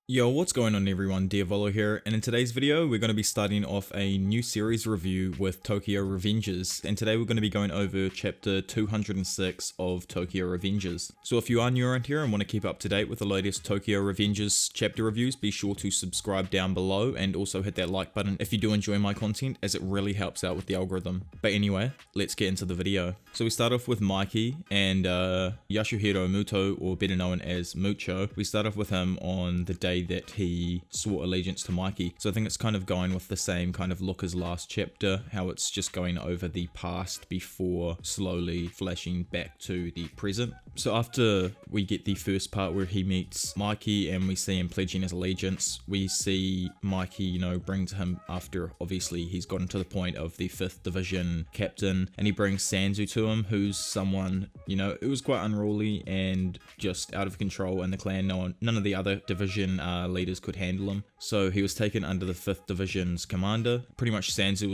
Yo, what's going on everyone, Diavolo here, and in today's video we're going to be starting off a new series review with Tokyo Revengers, and today we're going to be going over chapter 206 of Tokyo Revengers. So if you are new around here and want to keep up to date with the latest Tokyo Revengers chapter reviews, be sure to subscribe down below and also hit that like button if you do enjoy my content, as it really helps out with the algorithm. But anyway, let's get into the video. So we start off with Mikey and Yasuhiro Muto, or better known as Mucho. We start off with him on the day that he swore allegiance to Mikey. So I think it's kind of going with the same kind of look as last chapter, how it's just going over the past before slowly flashing back to the present. So after we get the first part where he meets Mikey and we see him pledging his allegiance, we see Mikey, bring to him after obviously he's gotten to the point of the 5th Division captain, and he brings Sanzu to him, who's someone, who was quite unruly and just out of control in the clan. None of the other division leaders could handle him, so he was taken under the 5th Division's commander. Pretty much Sanzu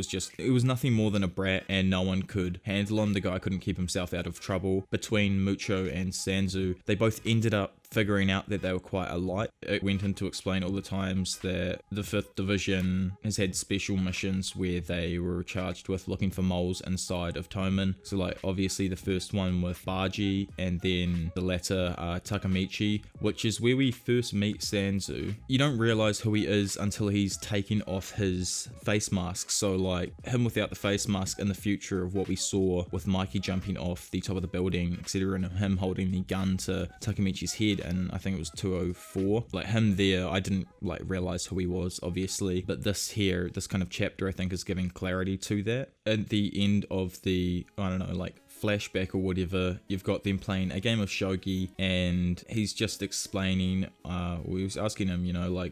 was nothing more than a brat and no one could handle him. The guy couldn't keep himself out of trouble. Between Mucho and Sanzu, they both ended up figuring out that they were quite alike. It went in to explain all the times that the 5th Division has had special missions where they were charged with looking for moles inside of Toman. So like obviously the first one with Baji, and then the latter Takemichi, which is where we first meet Sanzu. You don't realize who he is until he's taken off his face mask. So like him without the face mask in the future of what we saw with Mikey jumping off the top of the building, etc., and him holding the gun to Takemichi's head, and I think it was 204. Like him there, I didn't realize who he was obviously, but this kind of chapter I think is giving clarity to that. At the end of the, flashback or whatever, you've got them playing a game of shogi, and he's just explaining, we was asking him,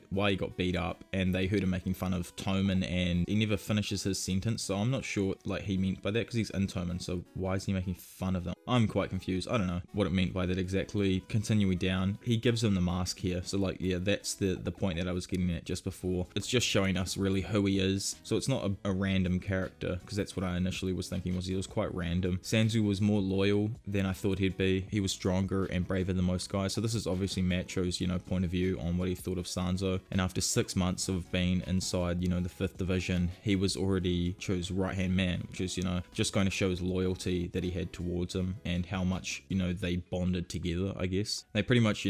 why he got beat up, and they heard him making fun of Toman, and he never finishes his sentence, so I'm not sure what he meant by that, because he's in Toman, so why is he making fun of them? I'm quite confused. I don't know what it meant by that exactly. Continuing down, he gives him the mask here, so that's the point that I was getting at just before. It's just showing us really who he is, so it's not a random character, because that's what I initially was thinking, was he was quite random. Sanzu was more loyal than I thought he'd be. He was stronger and braver than most guys, so this is obviously Macho's point of view on what he thought of Sanzo. And after 6 months of being inside the 5th Division, he was already Cho's right hand man, which is just going to show his loyalty that he had towards him, and how much they bonded together. I guess they pretty much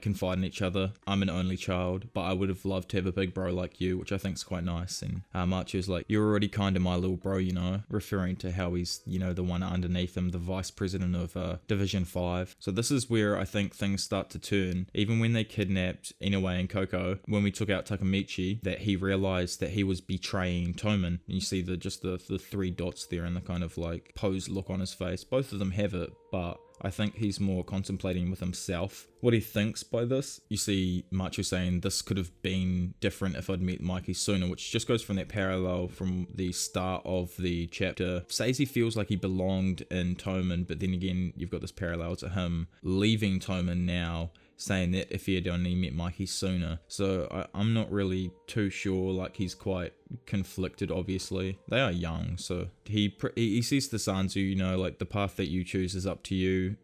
confide in each other. I'm an only child, but I would have loved to have a big bro like you, which I think is quite nice. And Macho's like, you're already kind of my little bro, referring to how he's the one underneath him, the vice president of Division 5. So this is where I think things start to turn. Even when they kidnapped Inoue and Coco, when we took out Takemichi, that he realized that he was betraying Toman. And you see the 3 dots there and the kind of posed look on his face. Both of them have it, but I think he's more contemplating with himself what he thinks by this. You see Macho saying this could have been different if I'd met Mikey sooner, which just goes from that parallel from the start of the chapter. Says he feels like he belonged in Toman, but then again you've got this parallel to him leaving Toman now, saying that if he had only met Mikey sooner. So I'm not really too sure. He's quite conflicted. Obviously they are young, so he says to Sanzu, the path that you choose is up to you.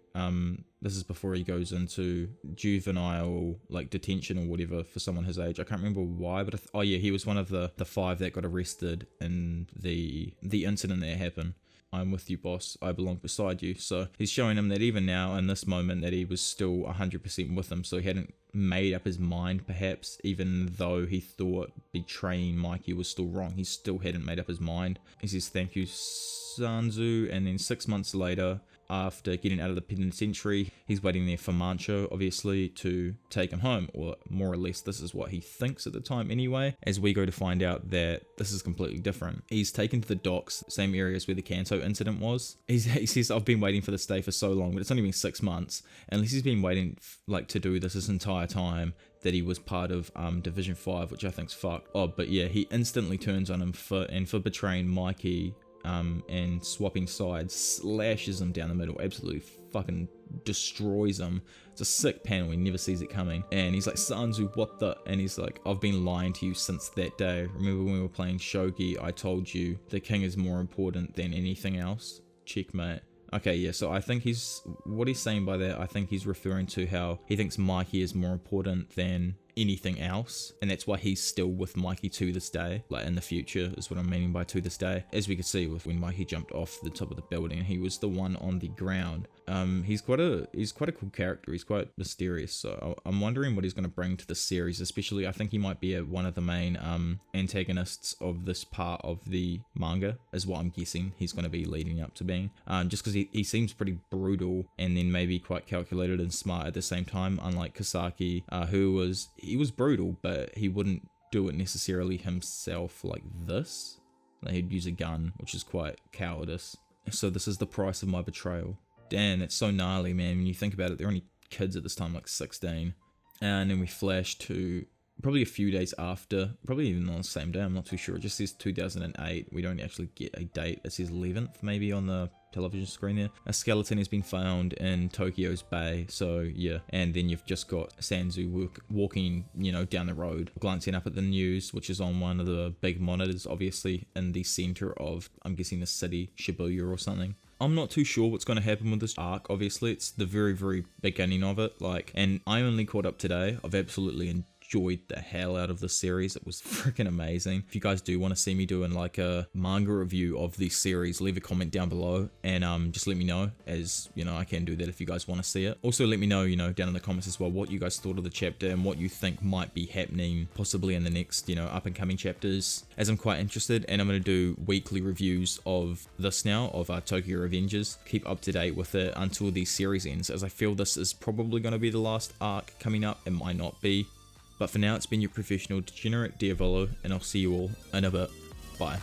This is before he goes into juvenile detention or whatever for someone his age. I can't remember why, but he was one of the 5 that got arrested in the incident that happened. I'm with you, boss. I belong beside you. So he's showing him that even now in this moment that he was still 100% with him. So he hadn't made up his mind, perhaps, even though he thought betraying Mikey was still wrong. He still hadn't made up his mind. He says, thank you, Sanzu. And then 6 months later, after getting out of the penitentiary, he's waiting there for Mancho, obviously, to take him home, or more or less this is what he thinks at the time anyway, as we go to find out that this is completely different. He's taken to the docks, same areas where the Kanto incident was. He says, I've been waiting for this day for so long, but it's only been 6 months. Unless he's been waiting to do this entire time that he was part of Division 5, which I think's fucked. Oh, but yeah, he instantly turns on him for betraying Mikey, and swapping sides, slashes him down the middle, absolutely fucking destroys him. It's a sick panel, he never sees it coming. And he's like, Sanzu, what the? And he's like, I've been lying to you since that day. Remember when we were playing shogi, I told you the king is more important than anything else? Checkmate. Okay, yeah, so I think what he's saying by that, I think he's referring to how he thinks Mikey is more important than anything else, and that's why he's still with Mikey to this day, like in the future is what I'm meaning by to this day. As we could see with when Mikey jumped off the top of the building, he was the one on the ground. He's quite a cool character. He's quite mysterious, so I'm wondering what he's going to bring to the series. Especially, I think he might be one of the main antagonists of this part of the manga, is what I'm guessing he's going to be leading up to being. Just because he seems pretty brutal and then maybe quite calculated and smart at the same time, unlike Kasaki, who was brutal, but he wouldn't do it necessarily himself like this. Like, he'd use a gun, which is quite cowardice. So this is the price of my betrayal. Damn, it's so gnarly, man. When you think about it, they're only kids at this time, like 16. And then we flash to probably a few days after, probably even on the same day, I'm not too sure. It just says 2008. We don't actually get a date. It says 11th maybe on the television screen there. A skeleton has been found in Tokyo's bay, so yeah. And then you've just got Sanzu walking, you know, down the road, glancing up at the news, which is on one of the big monitors, obviously in the center of, I'm guessing, the city, Shibuya or something. I'm not too sure what's going to happen with this arc. Obviously, it's the very, very beginning of it. Like, and I only caught up today. I've absolutely enjoyed the hell out of this series. It was freaking amazing. If you guys do want to see me doing like a manga review of this series, leave a comment down below and just let me know, as you know, I can do that if you guys want to see it. Also let me know, you know, down in the comments as well, what you guys thought of the chapter and what you think might be happening possibly in the next, you know, up and coming chapters, as I'm quite interested. And I'm going to do weekly reviews of this now, of Tokyo Revengers. Keep up to date with it until the series ends, as I feel this is probably going to be the last arc coming up. It might not be. But for now, it's been your professional degenerate Diavolo, and I'll see you all in a bit. Bye.